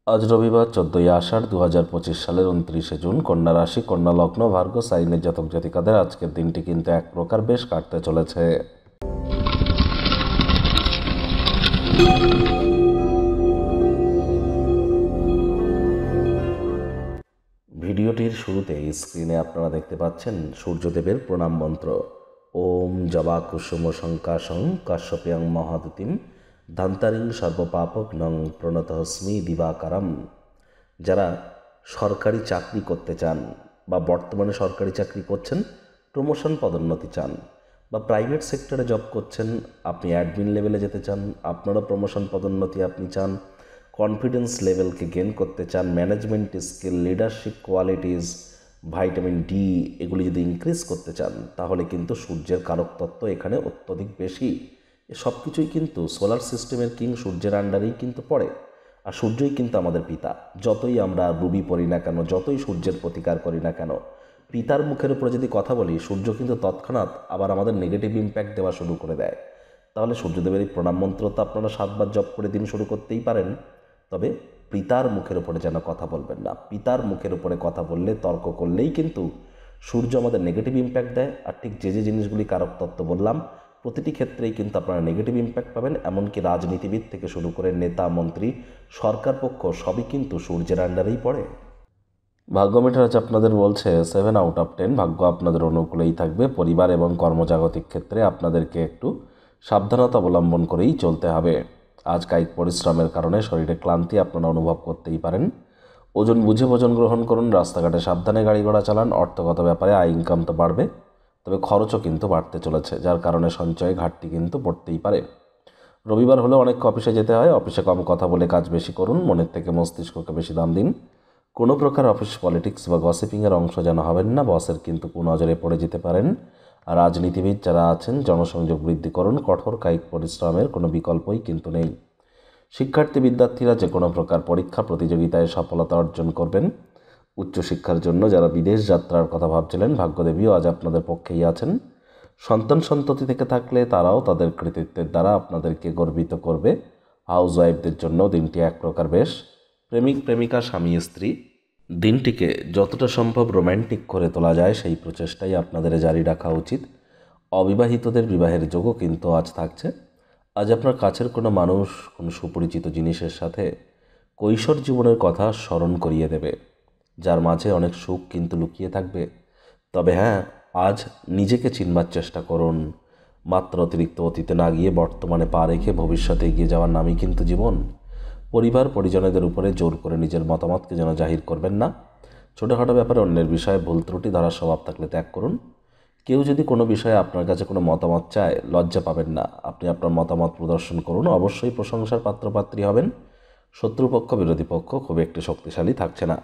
আজ রবিবার 14ই আষাঢ় 2025 সালের 29শে জুন। কন্যা রাশি, কন্যা লগ্ন, ভার্গ সাইনের জাতক জাতিকাদের আজকের দিনটি কিন্তু এক প্রকার বেশ কাটতে চলেছে। ভিডিওটির শুরুতেই স্ক্রিনে আপনারা দেখতে পাচ্ছেন সূর্যদেবের প্রণাম মন্ত্র। ওম জবা কুসুম শঙ্কাশং কাশ্যপ্যাং মহাদুতিম ধান্তারিং সর্বপাপঘ্নং প্রণতহস্মি দিবাকারম। যারা সরকারি চাকরি করতে চান বা বর্তমানে সরকারি চাকরি করছেন, প্রমোশন পদোন্নতি চান, বা প্রাইভেট সেক্টরে জব করছেন, আপনি অ্যাডমিন লেভেলে যেতে চান, আপনারও প্রমোশন পদোন্নতি আপনি চান, কনফিডেন্স লেভেলকে গেন করতে চান, management skill, leadership qualities, vitamin D এগুলি যদি ইনক্রিজ করতে চান, তাহলে কিন্তু সূর্যের কারক তত্ত্ব এখানে অত্যধিক বেশি। সব কিছুই কিন্তু সোলার সিস্টেমের কিং সূর্যের আন্ডারেই কিন্তু পড়ে। আর সূর্যই কিন্তু আমাদের পিতা। যতই আমরা রুবি পড়ি না কেন, যতই সূর্যের প্রতিকার করি না কেন, পিতার মুখের উপরে যদি কথা বলি, সূর্য কিন্তু তৎক্ষণাৎ আবার আমাদের নেগেটিভ ইম্প্যাক্ট দেওয়া শুরু করে দেয়। তাহলে সূর্যদেবের এই প্রণাম মন্ত্র তো আপনারা 7বার জপ করে দিন শুরু করতেই পারেন, তবে পিতার মুখের উপরে যেন কথা বলবেন না। পিতার মুখের উপরে কথা বললে, তর্ক করলেই কিন্তু সূর্য আমাদের নেগেটিভ ইম্প্যাক্ট দেয়। আর ঠিক যে যে জিনিসগুলি কারক তত্ত্ব বললাম, প্রতিটি ক্ষেত্রেই কিন্তু আপনারা নেগেটিভ ইম্প্যাক্ট পাবেন। এমনকি রাজনীতিবিদ থেকে শুরু করে নেতা, মন্ত্রী, সরকার পক্ষ সবই কিন্তু সূর্যের আন্ডারেই পড়ে। ভাগ্য মিটার আজ আপনাদের বলছে 7/10। ভাগ্য আপনাদের অনুকূলেই থাকবে। পরিবার এবং কর্মজাগতিক ক্ষেত্রে আপনাদেরকে একটু সাবধানতা অবলম্বন করেই চলতে হবে। আজ কায়িক পরিশ্রমের কারণে শরীরে ক্লান্তি আপনারা অনুভব করতেই পারেন। ওজন বুঝে ভোজন গ্রহণ করুন। রাস্তাঘাটে সাবধানে গাড়ি ঘোড়া চালান। অর্থগত ব্যাপারে আয় ইনকাম তো বাড়বে, তবে খরচও কিন্তু বাড়তে চলেছে, যার কারণে সঞ্চয়ে ঘাটতি কিন্তু পড়তেই পারে। রবিবার হলে অনেক অফিসে যেতে হয়। অফিসে কম কথা বলে কাজ বেশি করুন। মনের থেকে মস্তিষ্ককে বেশি দাম দিন। কোনো প্রকার অফিস পলিটিক্স বা গসিপিংয়ের অংশ যেন হবেন না। বসের কিন্তু কুনজরে পড়ে যেতে পারেন। আর রাজনীতিবিদ যারা আছেন, জনসংযোগ বৃদ্ধি করুন। কঠোর কায়িক পরিশ্রমের কোনো বিকল্পই কিন্তু নেই। শিক্ষার্থী বিদ্যার্থীরা যে কোনো প্রকার পরীক্ষা প্রতিযোগিতায় সফলতা অর্জন করবেন। উচ্চশিক্ষার জন্য যারা বিদেশ যাত্রার কথা ভাবছিলেন, ভাগ্যদেবীও আজ আপনাদের পক্ষেই আছেন। সন্তান সন্ততি থেকে থাকলে তারাও তাদের কৃতিত্বের দ্বারা আপনাদেরকে গর্বিত করবে। হাউস ওয়াইফদের জন্য দিনটি এক প্রকার বেশ। প্রেমিক প্রেমিকা, স্বামী স্ত্রী, দিনটিকে যতটা সম্ভব রোম্যান্টিক করে তোলা যায় সেই প্রচেষ্টাই আপনাদের জারি রাখা উচিত। অবিবাহিতদের বিবাহের যোগও কিন্তু আজ থাকছে। আজ আপনার কাছের কোনো মানুষ কোনো সুপরিচিত জিনিসের সাথে কৈশোর জীবনের কথা স্মরণ করিয়ে দেবে, যার মাঝে অনেক সুখ কিন্তু লুকিয়ে থাকবে। তবে হ্যাঁ, আজ নিজেকে চিনবার চেষ্টা করুন। মাত্র অতিরিক্ত অতীতে না গিয়ে বর্তমানে পা রেখে ভবিষ্যতে এগিয়ে যাওয়ার নামই কিন্তু জীবন। পরিবার পরিজনদের উপরে জোর করে নিজের মতামতকে যেন জাহির করবেন না। ছোটোখাটো ব্যাপারে অন্যের বিষয়ে ভুল ত্রুটি ধরার স্বভাব থাকলে ত্যাগ করুন। কেউ যদি কোনো বিষয়ে আপনার কাছে কোনো মতামত চায়, লজ্জা পাবেন না। আপনি আপনার মতামত প্রদর্শন করুন। অবশ্যই প্রশংসার পাত্রপাত্রী হবেন। শত্রুপক্ষ, বিরোধী পক্ষ খুব একটি শক্তিশালী থাকছে না।